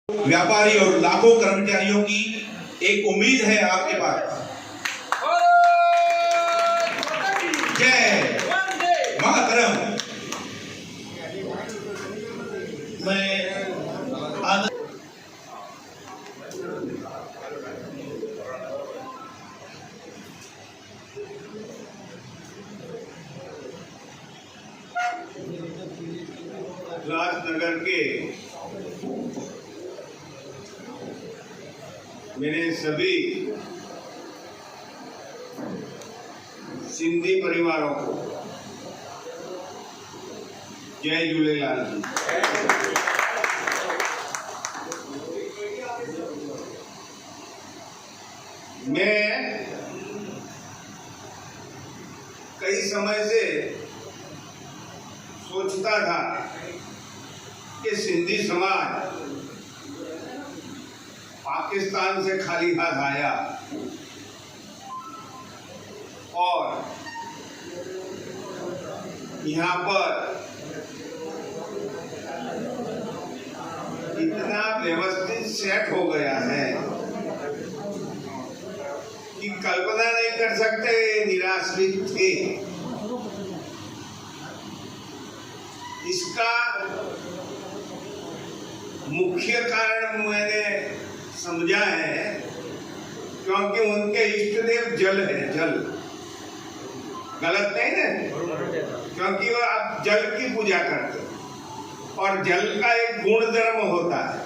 व्यापारी और लाखों कर्मचारियों की एक उम्मीद है आपके पास। जय मातरम। मैं उल्लासनगर के मेरे सभी सिंधी परिवारों को जय झूलेलाल जी। मैं कई समय से सोचता था कि सिंधी समाज पाकिस्तान से खाली हाथ आया और यहाँ पर इतना व्यवस्थित सेट हो गया है कि कल्पना नहीं कर सकते निराश्रित थे। इसका मुख्य कारण मैंने समझा है क्योंकि उनके इष्ट देव जल है। जल गलत नहीं ना, क्योंकि वो आप जल की पूजा करते और जल का एक गुण धर्म होता है,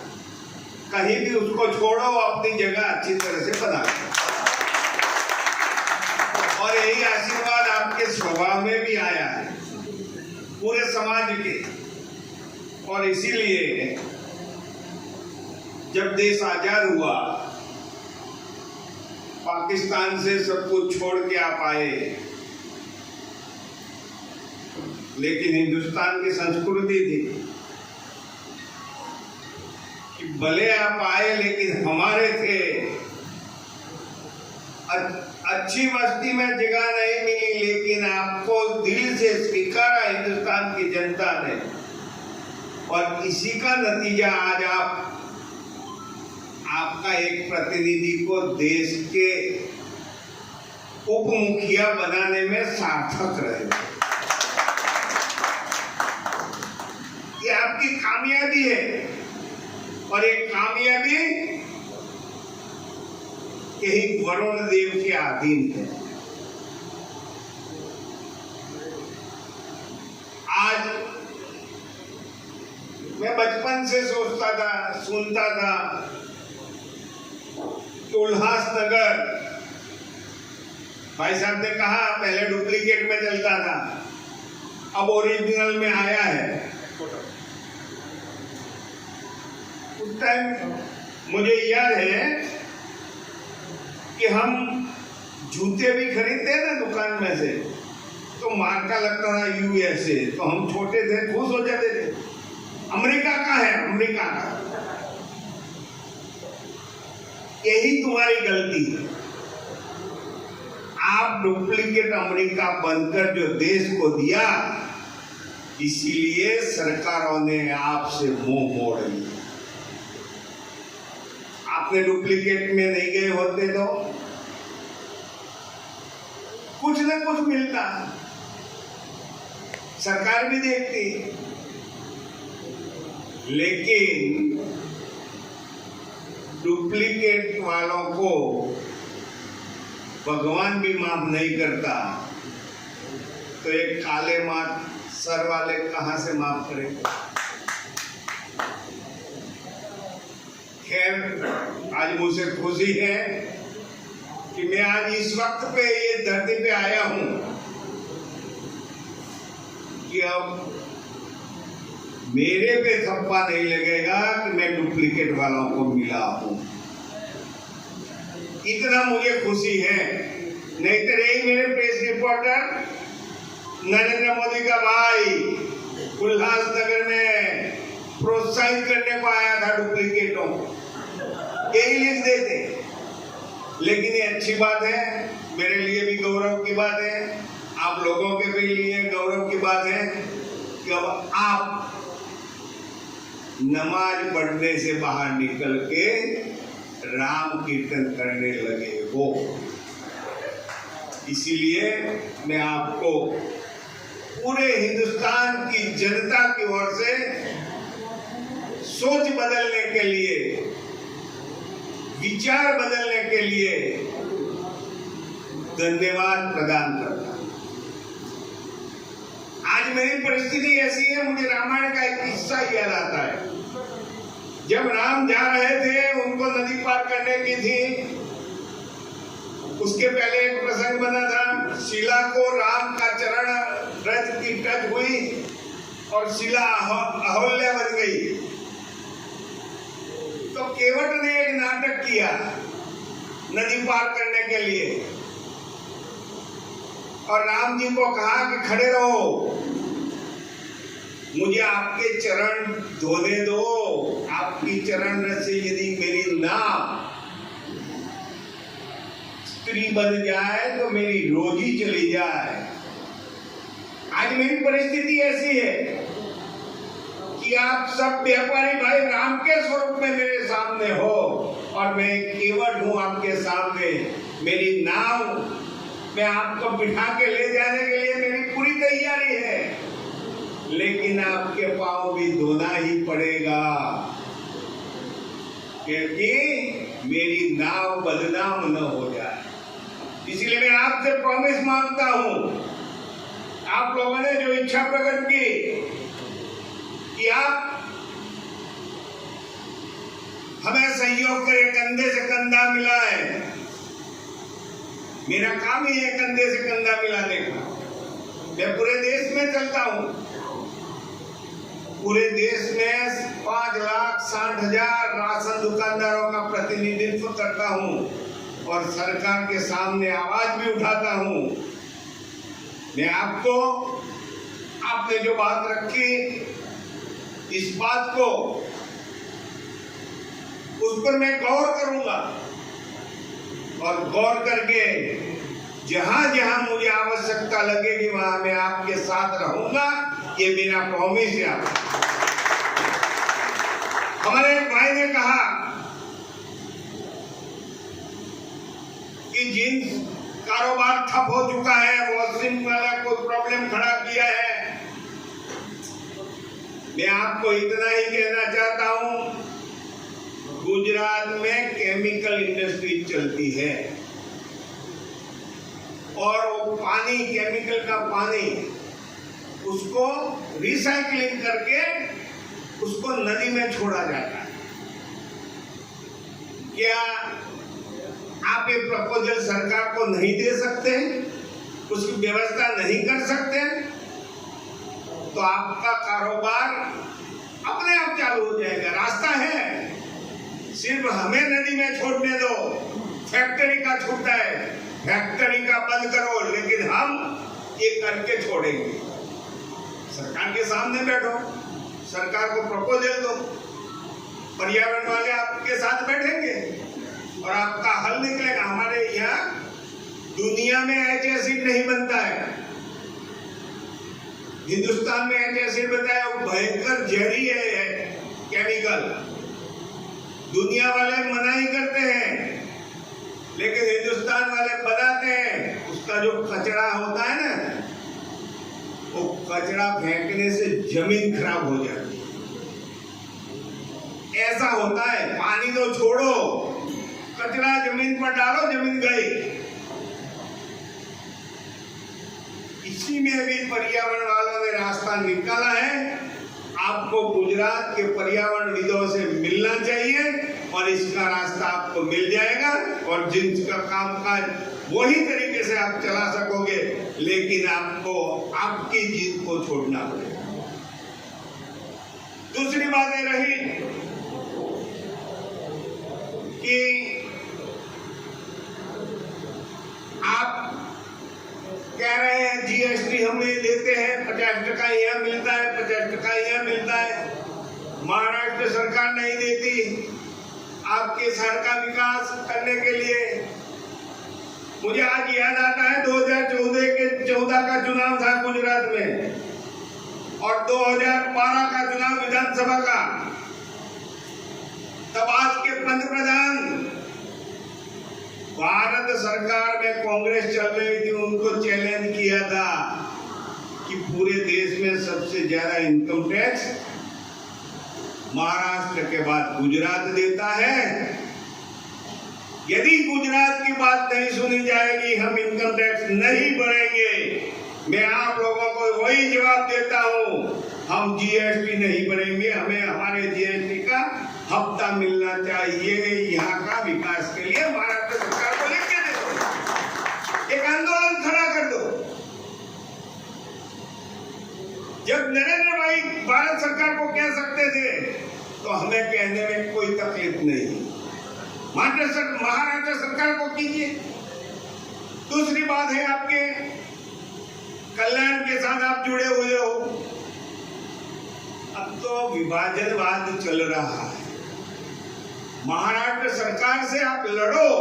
कहीं भी उसको छोड़ो अपनी जगह अच्छी तरह से बना और यही आशीर्वाद आपके स्वभाव में भी आया है पूरे समाज के। और इसीलिए जब देश आजाद हुआ पाकिस्तान से सब कुछ छोड़ के आप आए, लेकिन हिंदुस्तान की संस्कृति थी कि भले आप आए लेकिन हमारे थे। अच्छी बस्ती में जगह नहीं मिली लेकिन आपको दिल से स्वीकारा हिंदुस्तान की जनता ने और इसी का नतीजा आज आपका एक प्रतिनिधि को देश के उप मुखिया बनाने में सार्थक रहे। ये आपकी कामयाबी है और एक कामयाबी यही वरुण देव के अधीन है। आज मैं बचपन से सोचता था, सुनता था कि उल्लासनगर, भाई साहब ने कहा पहले डुप्लीकेट में चलता था, अब ओरिजिनल में आया है। उस टाइम मुझे याद है कि हम जूते भी खरीदते हैं ना दुकान में से, तो मार्का लगता था यूएसए, तो हम छोटे थे खुश हो जाते थे, अमेरिका का है, अमेरिका का। यही तुम्हारी गलती है, आप डुप्लीकेट अमेरिका बनकर जो देश को दिया, इसीलिए सरकारों ने आपसे मुंह मोड़ लिया। आपने डुप्लीकेट में नहीं गए होते तो कुछ ना कुछ मिलता, सरकार भी देखती, लेकिन डुप्लीकेट वालों को भगवान भी माफ नहीं करता, तो एक काले माथ सर वाले कहां से माफ करेंगे। खैर, आज मुझे खुशी है कि मैं आज इस वक्त पे ये धरती पे आया हूं कि अब मेरे पे थप्पा नहीं लगेगा कि मैं डुप्लीकेट वालों को मिला हूं। इतना मुझे खुशी है। नहीं तो यही मेरे प्रेस रिपोर्टर नरेंद्र मोदी का भाई उल्लासनगर में प्रोत्साहित करने को आया था डुप्लीकेटों को, यही लिख देते। लेकिन ये अच्छी बात है, मेरे लिए भी गौरव की बात है, आप लोगों के भी लिए गौरव की बात है कि अब आप नमाज पढ़ने से बाहर निकल के राम कीर्तन करने लगे हो। इसीलिए मैं आपको पूरे हिंदुस्तान की जनता की ओर से सोच बदलने के लिए, विचार बदलने के लिए धन्यवाद प्रदान करता हूं। आज मेरी परिस्थिति ऐसी है, मुझे रामायण का एक किस्सा याद आता है। जब राम जा रहे थे, उनको नदी पार करने की थी, उसके पहले एक प्रसंग बना था। शिला को राम का चरण रथ की टच हुई और शिला अहल्या बन गई। तो केवट ने एक नाटक किया नदी पार करने के लिए और राम जी को कहा कि खड़े रहो, मुझे आपके चरण धोने दो। आपकी चरण रथ से यदि मेरी नाव स्त्री बन जाए तो मेरी रोजी चली जाए। आज मेरी परिस्थिति ऐसी है कि आप सब व्यापारी भाई राम के स्वरूप में मेरे सामने हो और मैं केवट हूं आपके सामने। मेरी नाव में आपको बिठा के ले जाने के लिए मेरी पूरी तैयारी है, लेकिन आपके पांव भी धोना ही पड़ेगा, क्योंकि मेरी नाव बदनाम न हो जाए। इसलिए मैं आपसे प्रॉमिस मांगता हूं, आप लोगों ने जो इच्छा प्रकट की कि आप हमें सहयोग करें, कंधे से कंधा मिलाएं। मेरा काम ही है कंधे से कंधा मिलाने का। मैं पूरे देश में चलता हूं, पूरे देश में 5,60,000 राशन दुकानदारों का प्रतिनिधित्व करता हूं और सरकार के सामने आवाज भी उठाता हूं। मैं आपको, आपने जो बात रखी, इस बात को, उस पर मैं गौर करूंगा और गौर करके जहां जहां मुझे आवश्यकता लगेगी वहां मैं आपके साथ रहूंगा। ये मेरा प्रॉमिस है आपको। हमारे एक भाई ने कहा कि जिन कारोबार ठप हो चुका है, वॉशिंग वाला कोई प्रॉब्लम खड़ा किया है, मैं आपको इतना ही कहना चाहता हूं, गुजरात में केमिकल इंडस्ट्री चलती है और वो पानी, केमिकल का पानी, उसको रिसाइकलिंग करके उसको नदी में छोड़ा जाता है। क्या आप ये प्रपोजल सरकार को नहीं दे सकते, उसकी व्यवस्था नहीं कर सकते? तो आपका कारोबार अपने आप चालू हो जाएगा। रास्ता है, सिर्फ हमें नदी में छोड़ने दो। फैक्ट्री का छूटा है, फैक्ट्री का बंद करो, लेकिन हम ये करके छोड़ेंगे। सरकार के सामने बैठो, सरकार को प्रपोजल दो, पर्यावरण वाले आपके साथ बैठेंगे और आपका हल निकलेगा। हमारे यहाँ दुनिया में एच एसिड नहीं बनता है, हिंदुस्तान में एच एसिड बनता है, वो भयंकर जहरी है केमिकल। दुनिया वाले मनाही करते हैं, लेकिन हिंदुस्तान वाले बनाते हैं। उसका जो कचरा होता है ना, वो कचरा फेंकने से जमीन खराब हो जाती है। ऐसा होता है, पानी तो छोड़ो, कचरा जमीन पर डालो, जमीन गई। इसी में भी पर्यावरण वालों ने रास्ता निकाला है। आपको गुजरात के पर्यावरणविदों से मिलना चाहिए और इसका रास्ता आपको मिल जाएगा और जिनका कामकाज वही तरीके से आप चला सकोगे, लेकिन आपको आपकी जिद को छोड़ना पड़ेगा। दूसरी बात ये रही कि आप कह रहे हैं जीएसटी हमें देते हैं, 50% यहाँ मिलता है, 50% यहाँ मिलता है। महाराष्ट्र सरकार नहीं देती आपके शहर का विकास करने के लिए। मुझे आज याद आता है 2014 का चुनाव था गुजरात में और 2012 का चुनाव विधानसभा का। तब आज के पंतप्रधान भारत सरकार में कांग्रेस चल रही थी, उनको चैलेंज किया था कि पूरे देश में सबसे ज्यादा इनकम टैक्स महाराष्ट्र के बाद गुजरात देता है। यदि गुजरात की बात नहीं सुनी जाएगी, हम इनकम टैक्स नहीं भरेंगे। मैं आप लोगों को वही जवाब देता हूं, हम जीएसटी नहीं भरेंगे। हमें हमारे जीएसटी का हफ्ता मिलना चाहिए। यहाँ का विकास के लिए महाराष्ट्र सरकार को लिख के दे दो, एक आंदोलन खड़ा कर दो। जब नरेंद्र भाई भारत सरकार को कह सकते थे, तो हमें कहने में कोई तकलीफ नहीं। महाराष्ट्र सरकार को कीजिए। दूसरी बात है, आपके कल्याण के साथ आप जुड़े हुए हो। अब तो विभाजनवाद चल रहा है। महाराष्ट्र सरकार से आप लड़ो,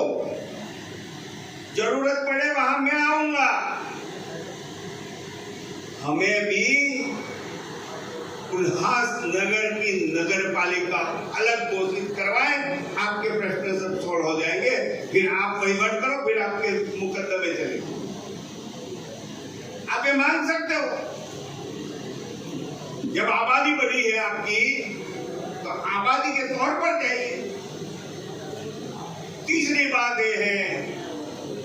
जरूरत पड़े वहां मैं आऊंगा। हमें भी उल्लासनगर की नगर पालिका अलग घोषित करवाएं, आपके प्रश्न सब सोल्व हो जाएंगे। फिर आप वहीवट करो, फिर आपके मुकदमे चलेंगे। आप ये मांग सकते हो। जब आबादी बढ़ी है आपकी, तो आबादी के तौर पर जाइए। तीसरी बात यह है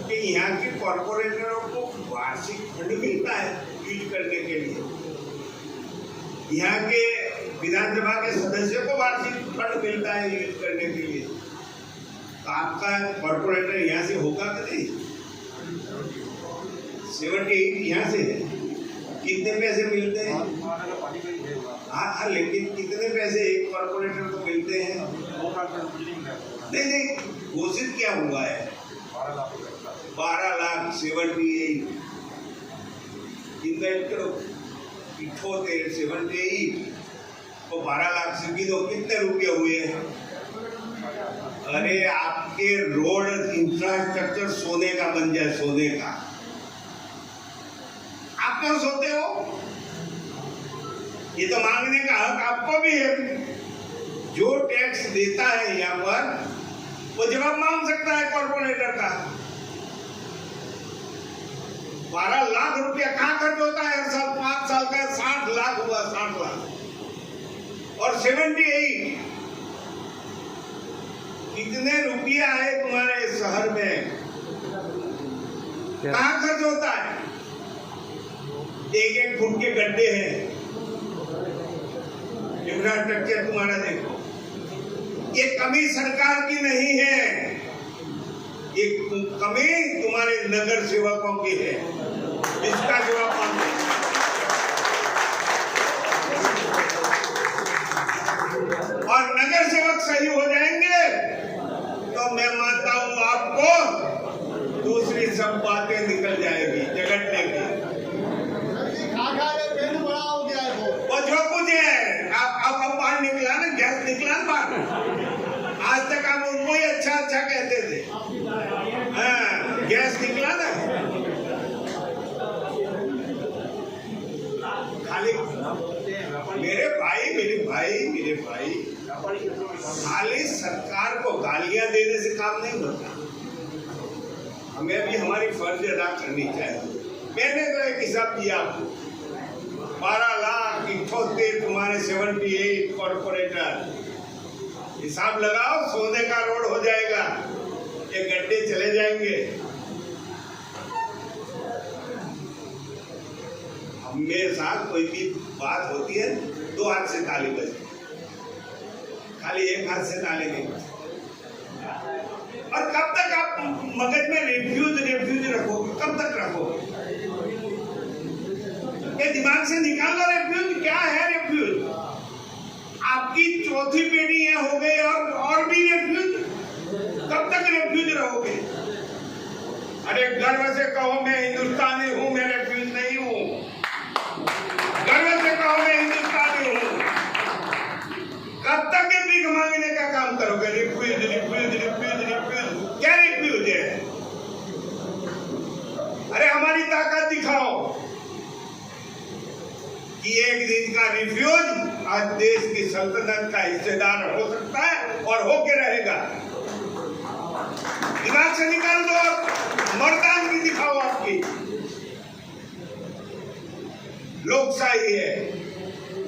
कि यहाँ के कॉर्पोरेटरों को वार्षिक फंड मिलता है यूज करने के लिए। यहाँ के विधानसभा के सदस्यों को वार्षिक फंड मिलता है यूज करने के लिए। तो आपका कॉर्पोरेटर यहाँ से होगा कि नहीं? 78 यहाँ से है। कितने पैसे मिलते हैं? हाँ, लेकिन कितने पैसे एक कॉर्पोरेटर को मिलते हैं? नहीं, घोषित क्या हुआ है? 12 लाख 78 78 तो 12 लाख से भी तो कितने रुपये हुए? अरे आपके रोड इंफ्रास्ट्रक्चर सोने का बन जाए, सोने का। आप क्यों सोते हो? ये तो मांगने का हक आपको भी है। जो टैक्स देता है यहाँ पर, वो जवाब मांग सकता है कॉर्पोरेटर का। 12 लाख रुपया कहाँ खर्च होता है हर साल? 5 साल का 60 लाख हुआ, 60 लाख। और 78 कितने रुपया है तुम्हारे शहर में? कहाँ खर्च होता है? 1-1 फुट के गड्ढे हैं। इंफ्रास्ट्रक्चर तुम्हारा देखो। ये कमी सरकार की नहीं है, ये कमी तुम्हारे नगर सेवकों की है। इसका जवाब मांगो। और नगर सेवक सही हो जाएंगे तो मैं मानता हूं आपको दूसरी सब बातें निकल जाएगी झगड़ने की। वो जो कुछ है, अब बाहर निकला ना, गैस निकला ना बाहर। आज तक आप उनको ही अच्छा कहते थे। हाँ, गैस निकला ना। खाली मेरे भाई खाली सरकार को गालियां देने से काम नहीं होता। हमें भी हमारी फर्ज अदा करनी चाहिए। मैंने तो एक हिसाब दिया, 12 लाख 78 तुम्हारे 78 कॉर्पोरेटर। हिसाब लगाओ, सोने का रोड हो जाएगा, ये गड्ढे चले जाएंगे। हमेशा कोई भी बात होती है 2 हाथ से ताली बजे, खाली 1 हाथ से ताली नहीं बजे। और कब तक आप मगज में रिफ्यूज रखोगे? कब तक रखोगे? ये दिमाग से निकाल लो। रिफ्यूज क्या है? रिफ्यूज आपकी 4थी पीढ़ी है हो गई, और भी रिफ्यूज। कब तक रिफ्यूज रहोगे? अरे गर्व से कहो मैं हिंदुस्तानी हूं, मैं रिफ्यूज नहीं हूं। गर्व से कहो मैं हिंदुस्तानी हूं। कब तक ये भीख मांगने का काम करोगे? रिफ्यूज क्या रिफ्यूज है? अरे हमारी ताकत दिखाओ कि एक दिन का रिफ्यूज आज देश की सल्तनत का हिस्सेदार हो सकता है। और होके रहेगा। दिमाग से निकाल दो, मर्दानगी दिखाओ आपकी। लोकशाही है,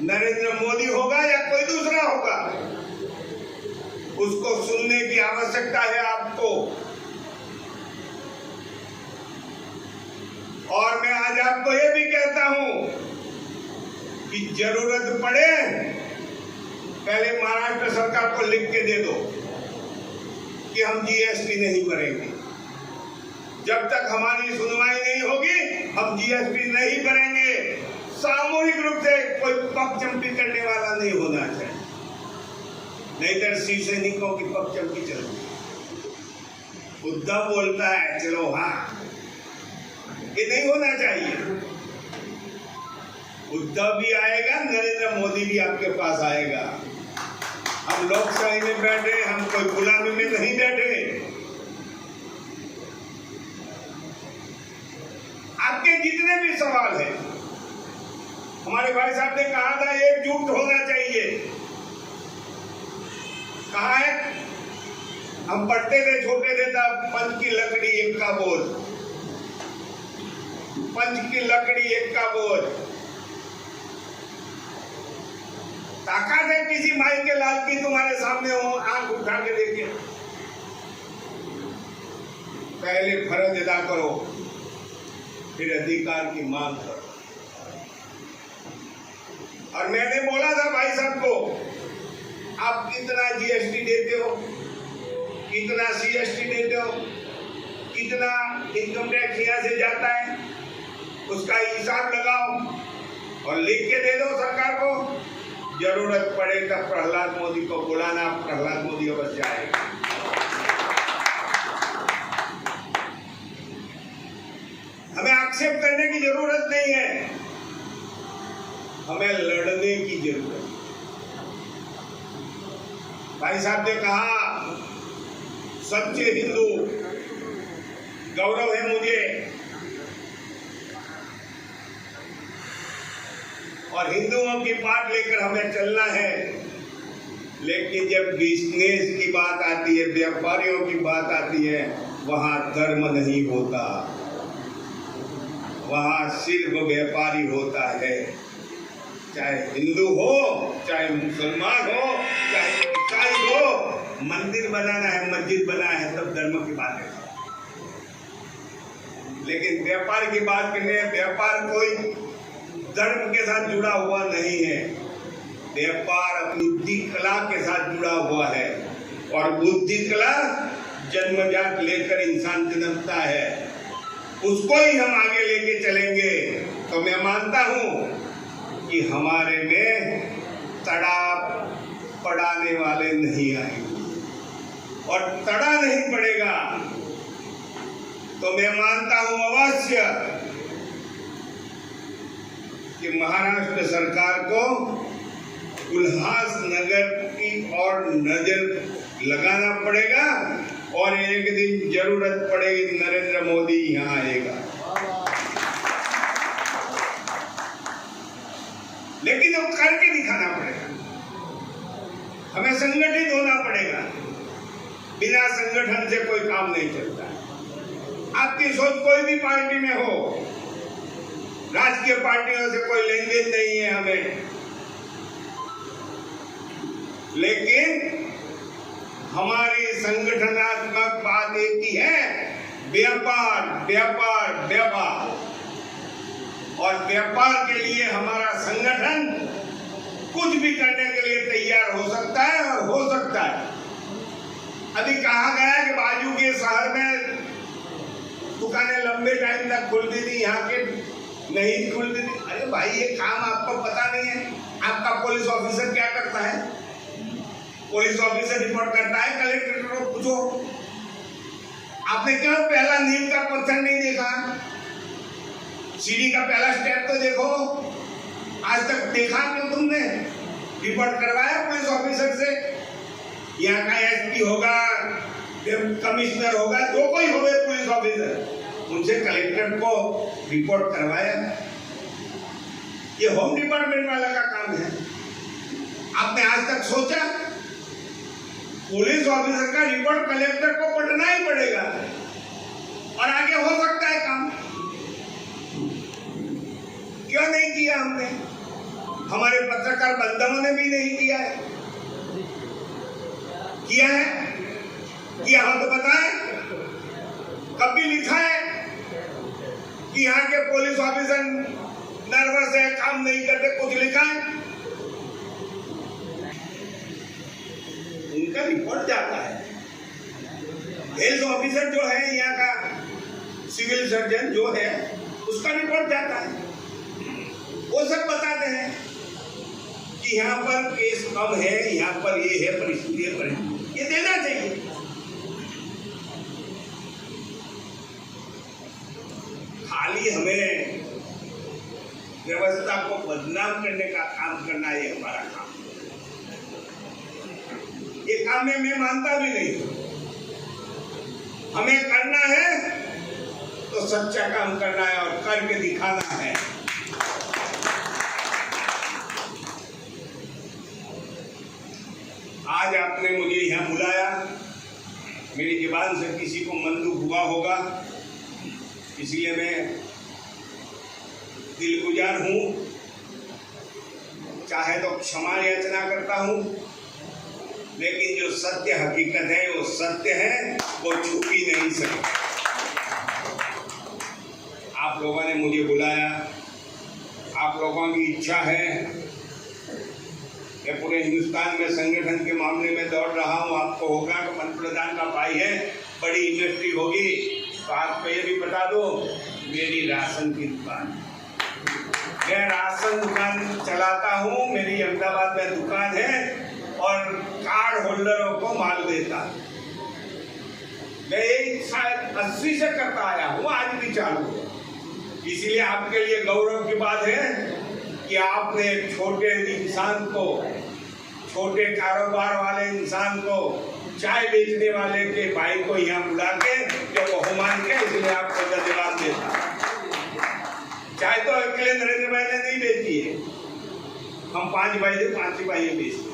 नरेंद्र मोदी होगा या कोई दूसरा होगा, उसको सुनने की आवश्यकता है आपको। और मैं आज आपको ये भी कहता हूं कि जरूरत पड़े पहले महाराष्ट्र सरकार को लिख के दे दो कि हम जीएसटी नहीं भरेंगे। जब तक हमारी सुनवाई नहीं होगी हम जीएसटी नहीं भरेंगे। सामूहिक रूप से कोई पगचम्पी करने वाला नहीं होना चाहिए, नहीं तो शिवसैनिकों की पगचम्पी चलती। उद्धव बोलता है चलो हाँ, ये नहीं होना चाहिए। उद्धव भी आएगा, नरेंद्र मोदी भी आपके पास आएगा। हम लोकशाही में बैठे, हम कोई गुलामी में नहीं बैठे। आपके जितने भी सवाल हैं, हमारे भाई साहब ने कहा था एकजुट होना चाहिए। कहा है, हम पढ़ते थे, छोटे थे तब, पंच की लकड़ी एक का बोझ, पंच की लकड़ी एक का बोझ। ताकत है किसी माई के लाल की तुम्हारे सामने हो, आंख उठा के देखिए। पहले फर्ज अदा करो, फिर अधिकार की मांग करो। और मैंने बोला था भाई साहब को, आप कितना जीएसटी देते हो, कितना सीएसटी देते हो, कितना इनकम टैक्स यहाँ से जाता है, उसका हिसाब लगाओ और लिख के दे दो सरकार को। जरूरत पड़े तब प्रहलाद मोदी को बुलाना, प्रहलाद मोदी अवश्य आएगा। हमें आक्षेप करने की जरूरत नहीं है, हमें लड़ने की जरूरत है। भाई साहब ने कहा सच्चे हिंदू, गौरव है मुझे, और हिंदुओं की बात लेकर हमें चलना है। लेकिन जब बिजनेस की बात आती है, व्यापारियों की बात आती है, वहां धर्म नहीं होता, वहां सिर्फ व्यापारी होता है। चाहे हिंदू हो, चाहे मुसलमान हो, चाहे ईसाई हो, मंदिर बनाना है, मस्जिद बनाना है, तब धर्म की बात है। लेकिन व्यापार की बात करने, व्यापार कोई धर्म के साथ जुड़ा हुआ नहीं है। व्यापार अपनी बुद्धि कला के साथ जुड़ा हुआ है, और बुद्धि कला जन्मजात लेकर इंसान जन्मता है, उसको ही हम आगे लेके चलेंगे। तो मैं मानता हूं कि हमारे में तड़ा पड़ाने वाले नहीं आएंगे, और तड़ा नहीं पड़ेगा तो मैं मानता हूं अवश्य कि महाराष्ट्र सरकार को उल्लासनगर की ओर नजर लगाना पड़ेगा, और एक दिन जरूरत पड़ेगी नरेंद्र मोदी यहाँ आएगा। लेकिन वो करके दिखाना पड़ेगा, हमें संगठित होना पड़ेगा। बिना संगठन से कोई काम नहीं चलता। आपकी सोच कोई भी पार्टी में हो, राजकीय पार्टियों से कोई लेन देन नहीं है हमें, लेकिन हमारी संगठनात्मक बात एक ही है, व्यापार व्यापार व्यापार। और व्यापार के लिए हमारा संगठन कुछ भी करने के लिए तैयार हो सकता है, और हो सकता है। अभी कहा गया कि बाजू के शहर में दुकानें लंबे टाइम तक खुलती थी, यहाँ के नहीं खुलती थी। अरे भाई, ये काम आपको पता नहीं है? आपका पुलिस ऑफिसर क्या करता है? पुलिस ऑफिसर रिपोर्ट करता है, कलेक्टर को पूछो। आपने क्यों पहला नींव का पत्थर नहीं देखा? सीढ़ी का पहला स्टेप तो देखो। आज तक देखा क्यों तुमने? रिपोर्ट करवाया पुलिस ऑफिसर से? यहाँ का एसपी होगा, कमिश्नर होगा, जो कोई होगा पुलिस ऑफिसर, उनसे कलेक्टर को रिपोर्ट करवाया? ये होम डिपार्टमेंट वाला का काम है। आपने आज तक सोचा पुलिस ऑफिसर का रिपोर्ट कलेक्टर को पढ़ना ही पड़ेगा और आगे हो सकता है काम। क्यों नहीं किया हमने? हमारे पत्रकार बंधुओं ने भी नहीं किया है। किया है? किया हो तो बताएं। कभी लिखा है कि यहाँ के पुलिस ऑफिसर नर्वस है, काम नहीं करते? कुछ लिखा है? उनका रिपोर्ट जाता है। हेल्थ ऑफिसर जो है यहाँ का, सिविल सर्जन जो है, उसका रिपोर्ट जाता है। वो सब बताते हैं कि यहाँ पर केस कम है, यहाँ पर ये है, परिस्थिति है, ये देना चाहिए। खाली हमें व्यवस्था को बदनाम करने का काम करना, ये हमारा काम। ये काम में मैं मानता भी नहीं। हमें करना है तो सच्चा काम करना है और करके दिखाना है। आज आपने मुझे यहाँ बुलाया, मेरी जुबान से किसी को मन दुख हुआ होगा, इसलिए मैं दिलगुजार हूँ। चाहे तो क्षमा याचना करता हूँ, लेकिन जो सत्य हकीकत है वो सत्य है, वो छुप ही नहीं सकता। आप लोगों ने मुझे बुलाया, आप लोगों की इच्छा है। मैं पूरे हिंदुस्तान में संगठन के मामले में दौड़ रहा हूँ। आपको होगा कि मंत्री प्रधान का भाई है, बड़ी इंडस्ट्री होगी, तो आपको ये भी बता दो, मेरी राशन की दुकान, मैं राशन दुकान चलाता हूँ। मेरी अहमदाबाद में दुकान है और कार्ड होल्डरों को माल देता। मैं एक शायद 80 से करता आया हूँ, आज भी चालू है। इसलिए आपके लिए गौरव की बात है कि आपने छोटे इंसान को, छोटे कारोबार वाले इंसान को, चाय बेचने वाले के भाई को यहाँ बुला के जो बहुमान के, इसलिए आपको धन्यवाद देता। चाय तो अकेले नरेंद्र भाई ने नहीं बेची है, हम 5 भाई थे, 5 भाई बेचते,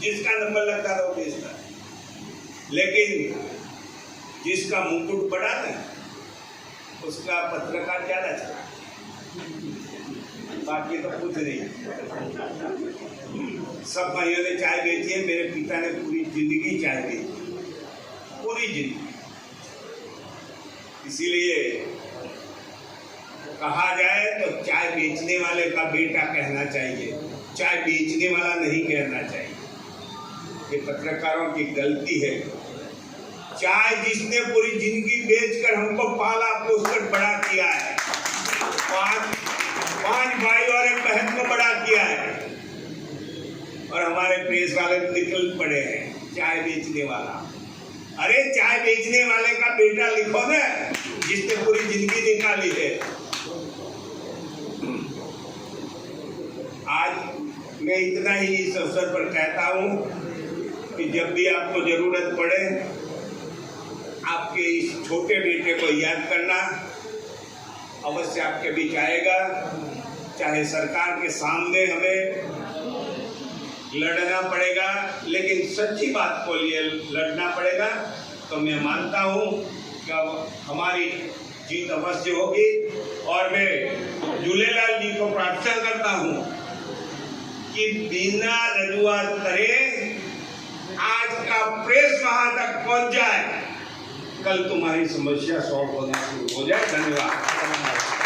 जिसका नंबर लगता था वो बेचता। लेकिन जिसका मुकुट बड़ा था उसका पत्रकार ज्यादा चला, बाकी तो कुछ नहीं। सब भाइयों ने चाय बेची है। मेरे पिता ने पूरी जिंदगी चाय बेची, पूरी जिंदगी। इसीलिए कहा जाए तो चाय बेचने वाले का बेटा कहना चाहिए, चाय बेचने वाला नहीं कहना चाहिए। ये पत्रकारों की गलती है। चाय जिसने पूरी जिंदगी बेचकर हमको पाला पोसकर बड़ा किया है, 5 भाई और एक बहन को बड़ा किया है, और हमारे प्रेस वाले निकल पड़े हैं चाय बेचने वाला। अरे चाय बेचने वाले का बेटा लिखो ना, जिसने पूरी जिंदगी निकाली है। आज मैं इतना ही इस अवसर पर कहता हूँ कि जब भी आपको जरूरत पड़े, आपके इस छोटे बेटे को याद करना। अवश्य आपके बीच आएगा। चाहे सरकार के सामने हमें लड़ना पड़ेगा, लेकिन सच्ची बात को लिए लड़ना पड़ेगा, तो मैं मानता हूँ कि हमारी जीत अवश्य होगी। और मैं झूलेलाल जी को प्रार्थना करता हूँ कि बिना रजुआत करे आज का प्रेस वहां तक पहुंच जाए, कल तुम्हारी समस्या सॉल्व होना शुरू हो जाए। धन्यवाद।